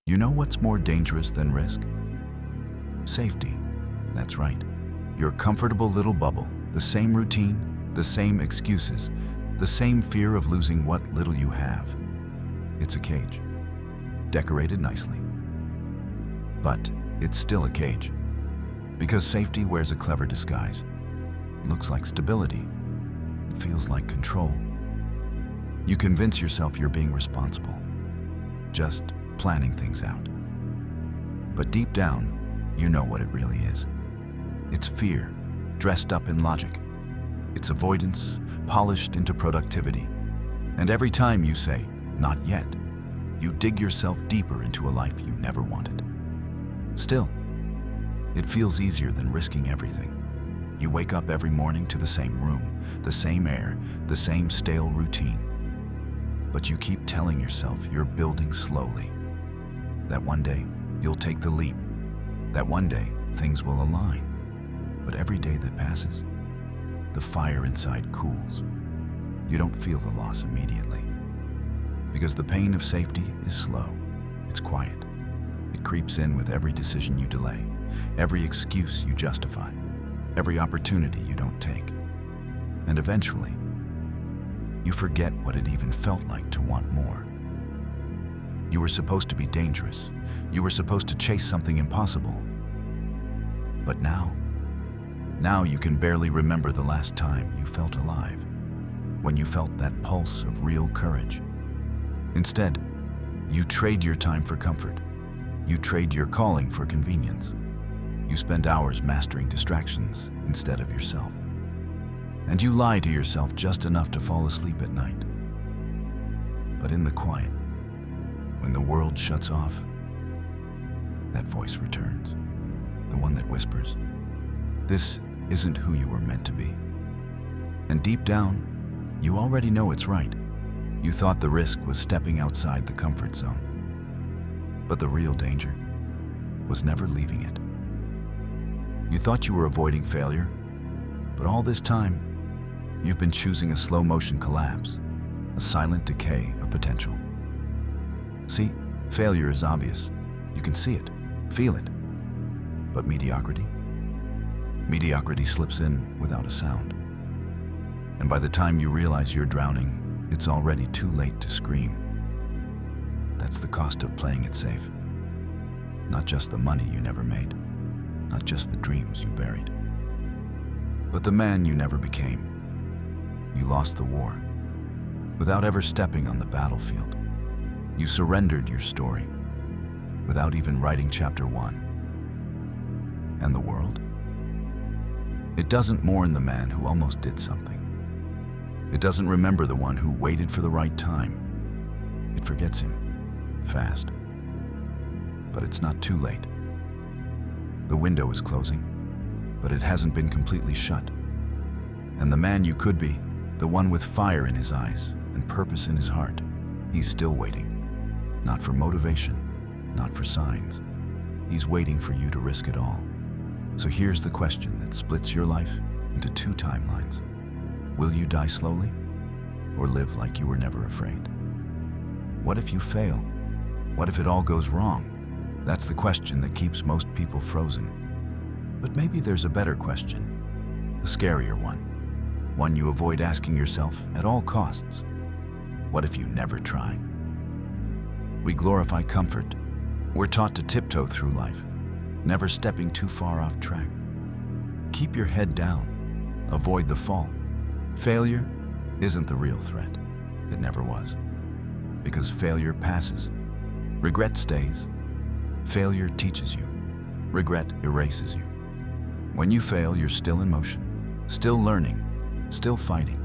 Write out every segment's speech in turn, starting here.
You know what's more dangerous than risk? Safety. That's right. Your comfortable little bubble, the same routine, the same excuses, the same fear of losing what little you have. It's a cage, decorated nicely. But it's still a cage, because safety wears a clever disguise. It looks like stability. It feels like control. You convince yourself you're being responsible, just planning things out. But deep down, you know what it really is. It's fear, dressed up in logic. It's avoidance, polished into productivity. And every time you say, "Not yet," you dig yourself deeper into a life you never wanted. Still, it feels easier than risking everything. You wake up every morning to the same room, the same air, the same stale routine. But you keep telling yourself you're building slowly. That one day, you'll take the leap. That one day, things will align. But every day that passes, the fire inside cools. You don't feel the loss immediately. Because the pain of safety is slow. It's quiet. It creeps in with every decision you delay, every excuse you justify, every opportunity you don't take. And eventually, you forget what it even felt like to want more. You were supposed to be dangerous. You were supposed to chase something impossible. But now you can barely remember the last time you felt alive, when you felt that pulse of real courage. Instead, you trade your time for comfort. You trade your calling for convenience. You spend hours mastering distractions instead of yourself. And you lie to yourself just enough to fall asleep at night. But in the quiet, when the world shuts off, that voice returns, the one that whispers, "This isn't who you were meant to be." And deep down, you already know it's right. You thought the risk was stepping outside the comfort zone. But the real danger was never leaving it. You thought you were avoiding failure, but all this time, you've been choosing a slow-motion collapse, a silent decay of potential. See, failure is obvious. You can see it, feel it. But mediocrity? Mediocrity slips in without a sound. And by the time you realize you're drowning, it's already too late to scream. That's the cost of playing it safe. Not just the money you never made, not just the dreams you buried, but the man you never became. You lost the war without ever stepping on the battlefield. You surrendered your story without even writing chapter 1. And the world? It doesn't mourn the man who almost did something. It doesn't remember the one who waited for the right time. It forgets him, fast. But it's not too late. The window is closing, but it hasn't been completely shut. And the man you could be, the one with fire in his eyes and purpose in his heart, he's still waiting. Not for motivation, not for signs. He's waiting for you to risk it all. So here's the question that splits your life into 2 timelines. Will you die slowly, or live like you were never afraid? What if you fail? What if it all goes wrong? That's the question that keeps most people frozen. But maybe there's a better question, a scarier one you avoid asking yourself at all costs. What if you never try? We glorify comfort. We're taught to tiptoe through life, never stepping too far off track. Keep your head down. Avoid the fall. Failure isn't the real threat. It never was. Because failure passes. Regret stays. Failure teaches you. Regret erases you. When you fail, you're still in motion, still learning, still fighting.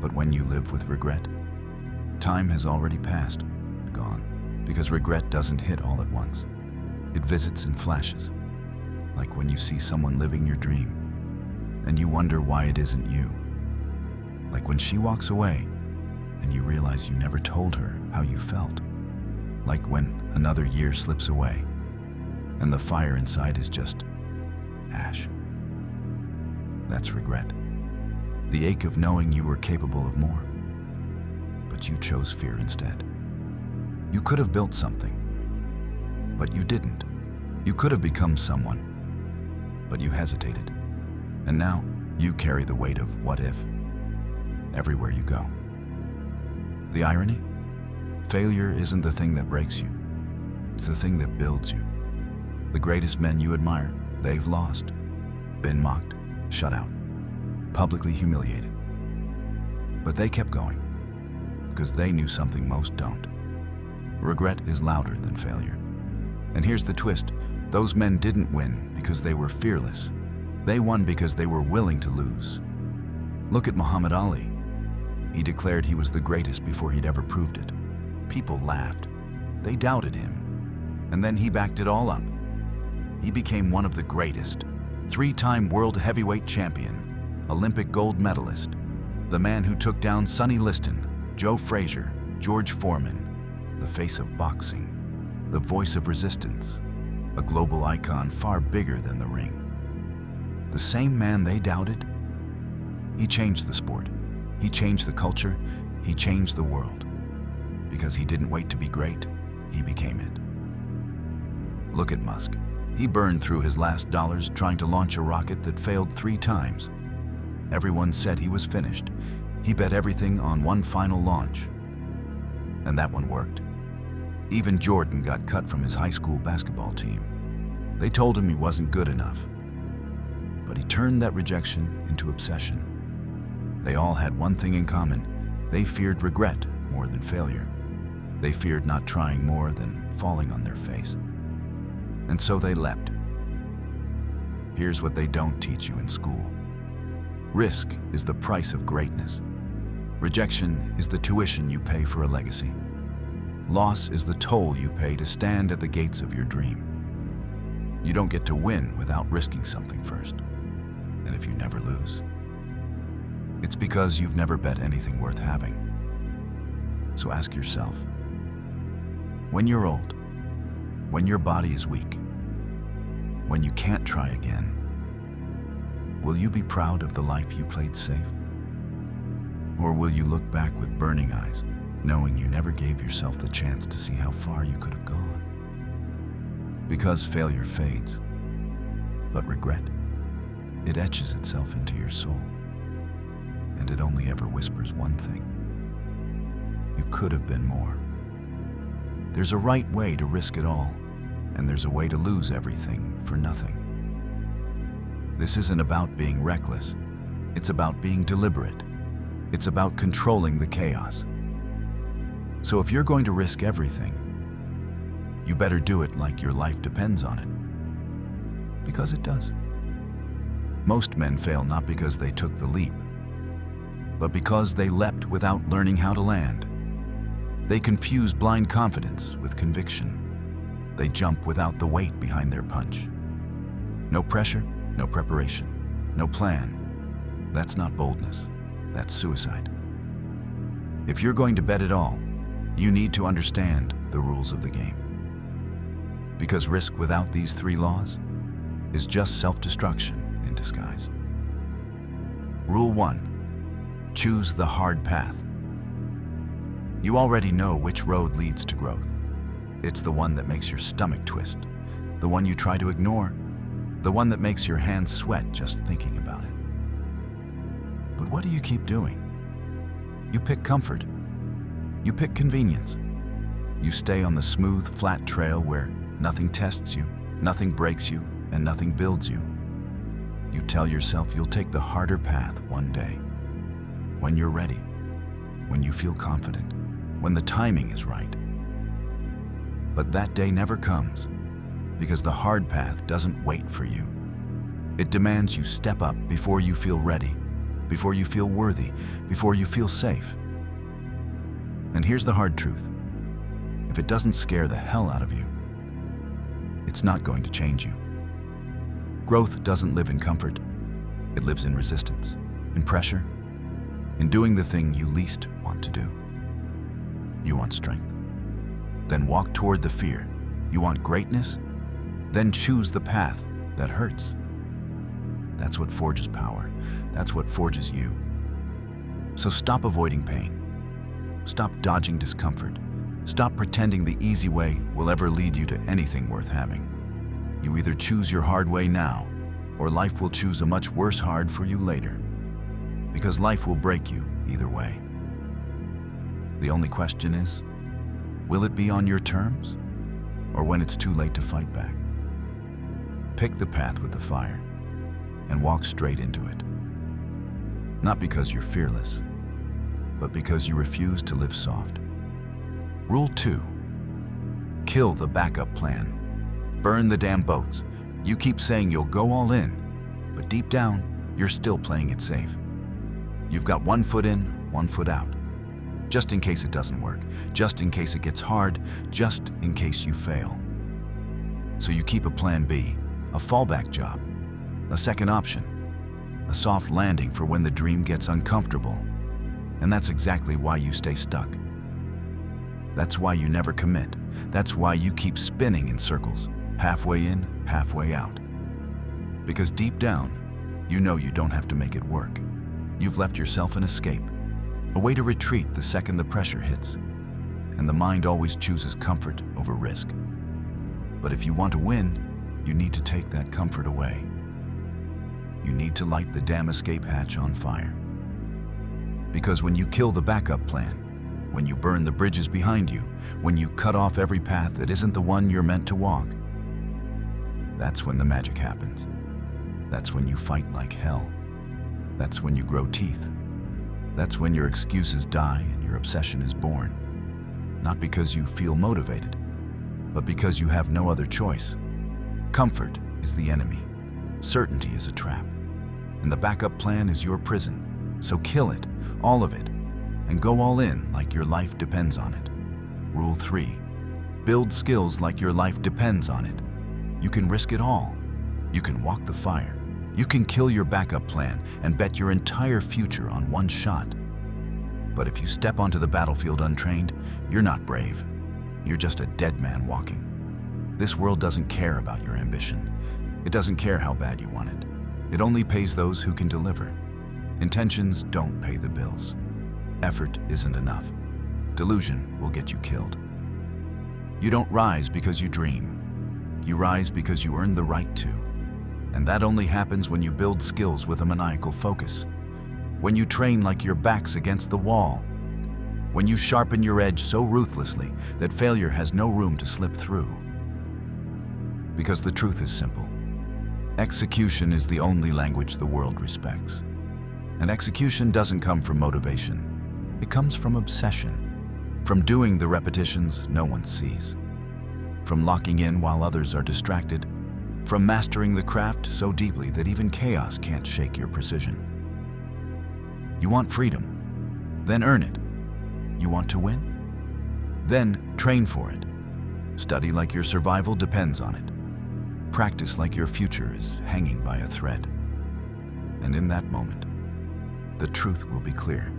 But when you live with regret, time has already passed, gone. Because regret doesn't hit all at once. It visits in flashes, like when you see someone living your dream, and you wonder why it isn't you. Like when she walks away, and you realize you never told her how you felt. Like when another year slips away, and the fire inside is just ash. That's regret. The ache of knowing you were capable of more, but you chose fear instead. You could have built something, but you didn't. You could have become someone, but you hesitated. And now you carry the weight of what if everywhere you go. The irony? Failure isn't the thing that breaks you. It's the thing that builds you. The greatest men you admire, they've lost, been mocked, shut out, publicly humiliated. But they kept going because they knew something most don't. Regret is louder than failure. And here's the twist. Those men didn't win because they were fearless. They won because they were willing to lose. Look at Muhammad Ali. He declared he was the greatest before he'd ever proved it. People laughed. They doubted him. And then he backed it all up. He became one of the greatest. 3-time world heavyweight champion, Olympic gold medalist, the man who took down Sonny Liston, Joe Frazier, George Foreman, the face of boxing, the voice of resistance, a global icon far bigger than the ring. The same man they doubted, he changed the sport, he changed the culture, he changed the world. Because he didn't wait to be great, he became it. Look at Musk. He burned through his last dollars trying to launch a rocket that failed 3 times. Everyone said he was finished. He bet everything on one final launch. And that one worked. Even Jordan got cut from his high school basketball team. They told him he wasn't good enough. But he turned that rejection into obsession. They all had one thing in common. They feared regret more than failure. They feared not trying more than falling on their face. And so they leapt. Here's what they don't teach you in school. Risk is the price of greatness. Rejection is the tuition you pay for a legacy. Loss is the toll you pay to stand at the gates of your dream. You don't get to win without risking something first. And if you never lose, it's because you've never bet anything worth having. So ask yourself, when you're old, when your body is weak, when you can't try again, will you be proud of the life you played safe? Or will you look back with burning eyes, knowing you never gave yourself the chance to see how far you could have gone? Because failure fades, but regret, it etches itself into your soul. And it only ever whispers one thing. You could have been more. There's a right way to risk it all, and there's a way to lose everything for nothing. This isn't about being reckless. It's about being deliberate. It's about controlling the chaos. So if you're going to risk everything, you better do it like your life depends on it. Because it does. Most men fail not because they took the leap, but because they leapt without learning how to land. They confuse blind confidence with conviction. They jump without the weight behind their punch. No pressure, no preparation, no plan. That's not boldness. That's suicide. If you're going to bet it all, you need to understand the rules of the game. Because risk without these 3 laws is just self-destruction in disguise. Rule 1. Choose the hard path. You already know which road leads to growth. It's the one that makes your stomach twist, the one you try to ignore, the one that makes your hands sweat just thinking about it. But what do you keep doing? You pick comfort. You pick convenience. You stay on the smooth, flat trail where nothing tests you, nothing breaks you, and nothing builds you. You tell yourself you'll take the harder path one day. When you're ready, when you feel confident, when the timing is right. But that day never comes, because the hard path doesn't wait for you. It demands you step up before you feel ready, before you feel worthy, before you feel safe. And here's the hard truth. If it doesn't scare the hell out of you, it's not going to change you. Growth doesn't live in comfort. It lives in resistance, in pressure, in doing the thing you least want to do. You want strength? Then walk toward the fear. You want greatness? Then choose the path that hurts. That's what forges power. That's what forges you. So stop avoiding pain. Stop dodging discomfort Stop pretending the easy way will ever lead you to anything worth having. You either choose your hard way now, or life will choose a much worse hard for you later. Because life will break you either way. The only question is, will it be on your terms, or when it's too late to fight back? Pick the path with the fire, and walk straight into it. Not because you're fearless, but because you refuse to live soft. Rule 2. Kill the backup plan. Burn the damn boats. You keep saying you'll go all in, but deep down, you're still playing it safe. You've got one foot in, one foot out. Just in case it doesn't work, just in case it gets hard, just in case you fail. So you keep a plan B, a fallback job, a second option, a soft landing for when the dream gets uncomfortable. And that's exactly why you stay stuck. That's why you never commit. That's why you keep spinning in circles, halfway in, halfway out. Because deep down, you know you don't have to make it work. You've left yourself an escape, a way to retreat the second the pressure hits. And the mind always chooses comfort over risk. But if you want to win, you need to take that comfort away. You need to light the damn escape hatch on fire. Because when you kill the backup plan, when you burn the bridges behind you, when you cut off every path that isn't the one you're meant to walk, that's when the magic happens. That's when you fight like hell. That's when you grow teeth. That's when your excuses die and your obsession is born. Not because you feel motivated, but because you have no other choice. Comfort is the enemy. Certainty is a trap. And the backup plan is your prison. So kill it, all of it, and go all in like your life depends on it. Rule 3. Build skills like your life depends on it. You can risk it all. You can walk the fire. You can kill your backup plan and bet your entire future on one shot. But if you step onto the battlefield untrained, you're not brave. You're just a dead man walking. This world doesn't care about your ambition. It doesn't care how bad you want it. It only pays those who can deliver. Intentions don't pay the bills. Effort isn't enough. Delusion will get you killed. You don't rise because you dream. You rise because you earn the right to. And that only happens when you build skills with a maniacal focus. When you train like your back's against the wall. When you sharpen your edge so ruthlessly that failure has no room to slip through. Because the truth is simple. Execution is the only language the world respects. And execution doesn't come from motivation. It comes from obsession. From doing the repetitions no one sees. From locking in while others are distracted. From mastering the craft so deeply that even chaos can't shake your precision. You want freedom? Then earn it. You want to win? Then train for it. Study like your survival depends on it. Practice like your future is hanging by a thread. And in that moment, the truth will be clear.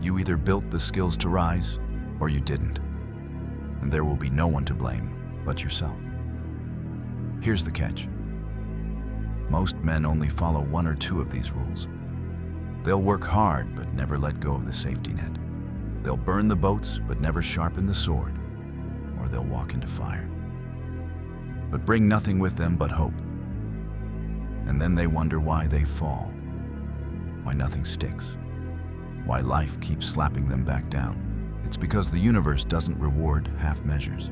You either built the skills to rise, or you didn't. And there will be no one to blame but yourself. Here's the catch. Most men only follow one or two of these rules. They'll work hard but never let go of the safety net. They'll burn the boats but never sharpen the sword. Or they'll walk into fire. But bring nothing with them but hope. And then they wonder why they fall. Why nothing sticks. Why life keeps slapping them back down. It's because the universe doesn't reward half measures.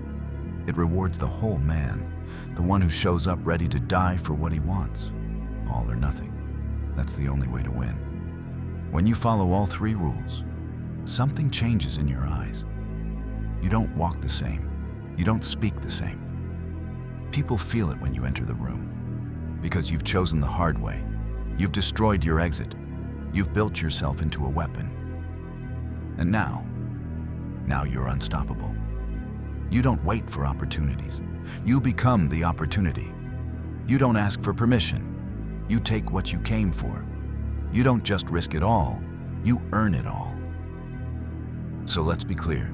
It rewards the whole man, the one who shows up ready to die for what he wants. All or nothing. That's the only way to win. When you follow all three rules, something changes in your eyes. You don't walk the same. You don't speak the same. People feel it when you enter the room. Because you've chosen the hard way. You've destroyed your exit. You've built yourself into a weapon. And now you're unstoppable. You don't wait for opportunities. You become the opportunity. You don't ask for permission. You take what you came for. You don't just risk it all, you earn it all. So let's be clear.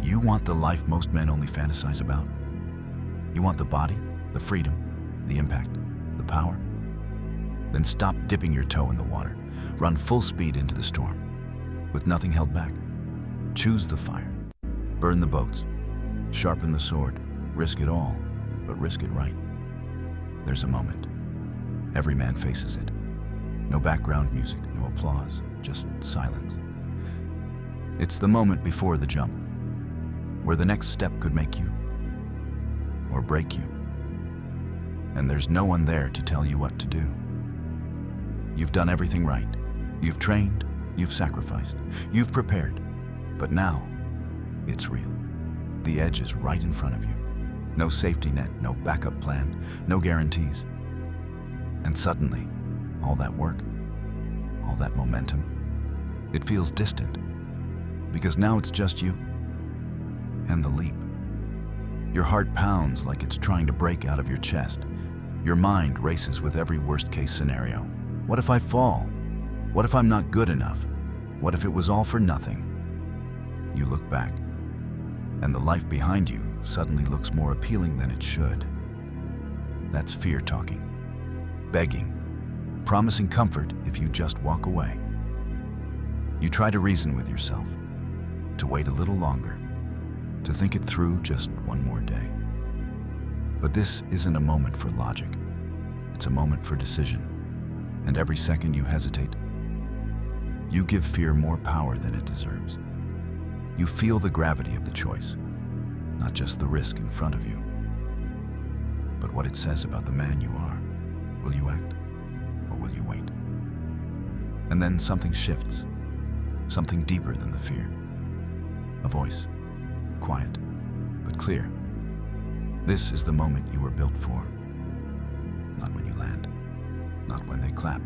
You want the life most men only fantasize about? You want the body, the freedom, the impact, the power? Then stop dipping your toe in the water. Run full speed into the storm. With nothing held back. Choose the fire. Burn the boats, sharpen the sword, risk it all, but risk it right. There's a moment. Every man faces it. No background music, no applause, just silence. It's the moment before the jump, where the next step could make you or break you. And there's no one there to tell you what to do. You've done everything right. You've trained, you've sacrificed, you've prepared. But now, it's real. The edge is right in front of you. No safety net, no backup plan, no guarantees. And suddenly, all that work, all that momentum, it feels distant. Because now it's just you and the leap. Your heart pounds like it's trying to break out of your chest. Your mind races with every worst-case scenario. What if I fall? What if I'm not good enough? What if it was all for nothing? You look back, and the life behind you suddenly looks more appealing than it should. That's fear talking, begging, promising comfort if you just walk away. You try to reason with yourself, to wait a little longer, to think it through just one more day. But this isn't a moment for logic. It's a moment for decision. And every second you hesitate, you give fear more power than it deserves. You feel the gravity of the choice, not just the risk in front of you, but what it says about the man you are. Will you act, or will you wait? And then something shifts, something deeper than the fear. A voice, quiet, but clear. This is the moment you were built for. Not when you land, not when they clap,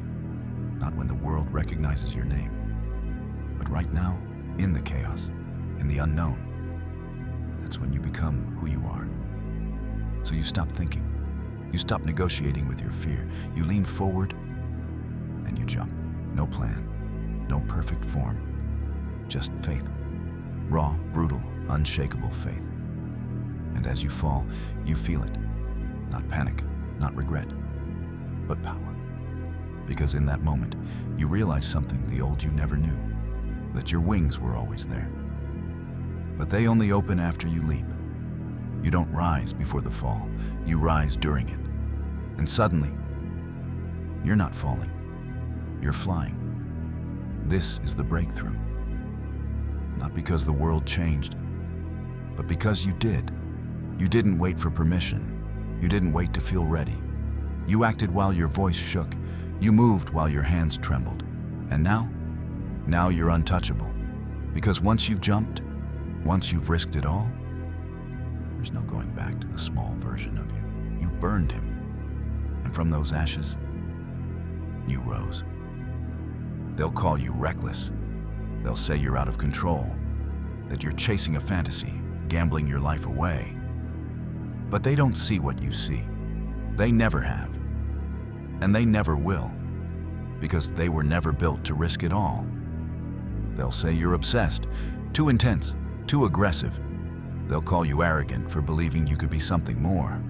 not when the world recognizes your name, but right now, in the chaos, in the unknown. That's when you become who you are. So you stop thinking. You stop negotiating with your fear. You lean forward and you jump. No plan, no perfect form, just faith. Raw, brutal, unshakable faith. And as you fall, you feel it. Not panic, not regret, but power. Because in that moment, you realize something the old you never knew, that your wings were always there. But they only open after you leap. You don't rise before the fall, you rise during it. And suddenly, you're not falling, you're flying. This is the breakthrough. Not because the world changed, but because you did. You didn't wait for permission. You didn't wait to feel ready. You acted while your voice shook. You moved while your hands trembled. And now you're untouchable. Because once you've jumped, once you've risked it all, there's no going back to the small version of you. You burned him. And from those ashes, you rose. They'll call you reckless. They'll say you're out of control, that you're chasing a fantasy, gambling your life away. But they don't see what you see. They never have. And they never will, because they were never built to risk it all. They'll say you're obsessed, too intense, too aggressive. They'll call you arrogant for believing you could be something more.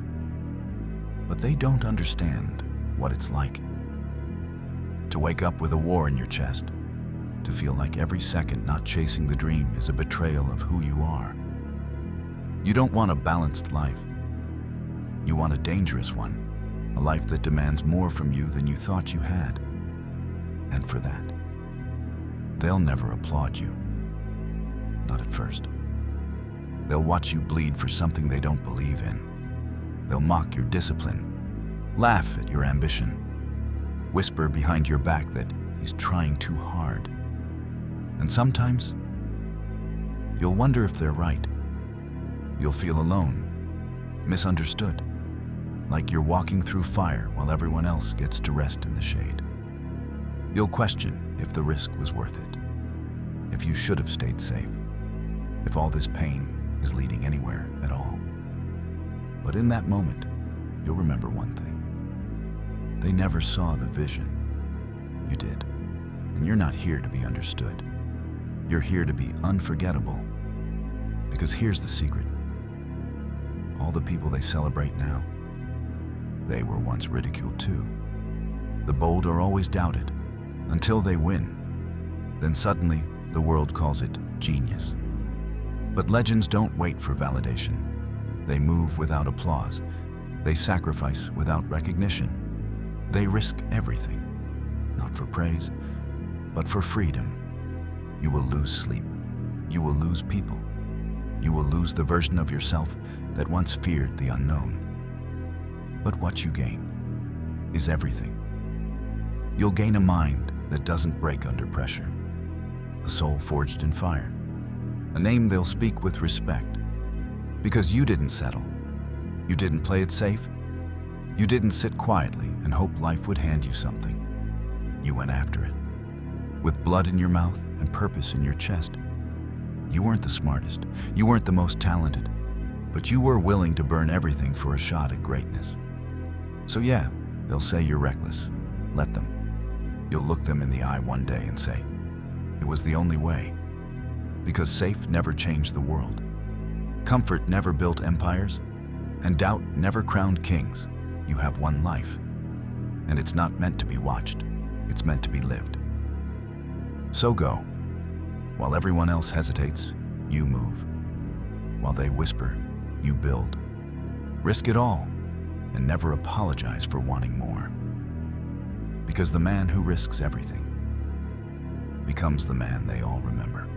But they don't understand what it's like to wake up with a war in your chest, to feel like every second not chasing the dream is a betrayal of who you are. You don't want a balanced life. You want a dangerous one, a life that demands more from you than you thought you had. And for that, they'll never applaud you. Not at first. They'll watch you bleed for something they don't believe in. They'll mock your discipline, laugh at your ambition, whisper behind your back that he's trying too hard. And sometimes, you'll wonder if they're right. You'll feel alone, misunderstood, like you're walking through fire while everyone else gets to rest in the shade. You'll question if the risk was worth it, if you should have stayed safe, if all this pain is leading anywhere at all. But in that moment, you'll remember one thing. They never saw the vision. You did. And you're not here to be understood. You're here to be unforgettable. Because here's the secret. All the people they celebrate now, they were once ridiculed too. The bold are always doubted, until they win. Then suddenly, the world calls it genius. But legends don't wait for validation. They move without applause. They sacrifice without recognition. They risk everything, not for praise, but for freedom. You will lose sleep. You will lose people. You will lose the version of yourself that once feared the unknown. But what you gain is everything. You'll gain a mind that doesn't break under pressure, a soul forged in fire, a name they'll speak with respect, because you didn't settle. You didn't play it safe. You didn't sit quietly and hope life would hand you something. You went after it, with blood in your mouth and purpose in your chest. You weren't the smartest, you weren't the most talented, but you were willing to burn everything for a shot at greatness. So yeah, they'll say you're reckless. Let them. You'll look them in the eye one day and say, it was the only way. Because safe never changed the world. Comfort never built empires, and doubt never crowned kings. You have one life, and it's not meant to be watched. It's meant to be lived. So go. While everyone else hesitates, you move. While they whisper, you build. Risk it all, and never apologize for wanting more. Because the man who risks everything becomes the man they all remember.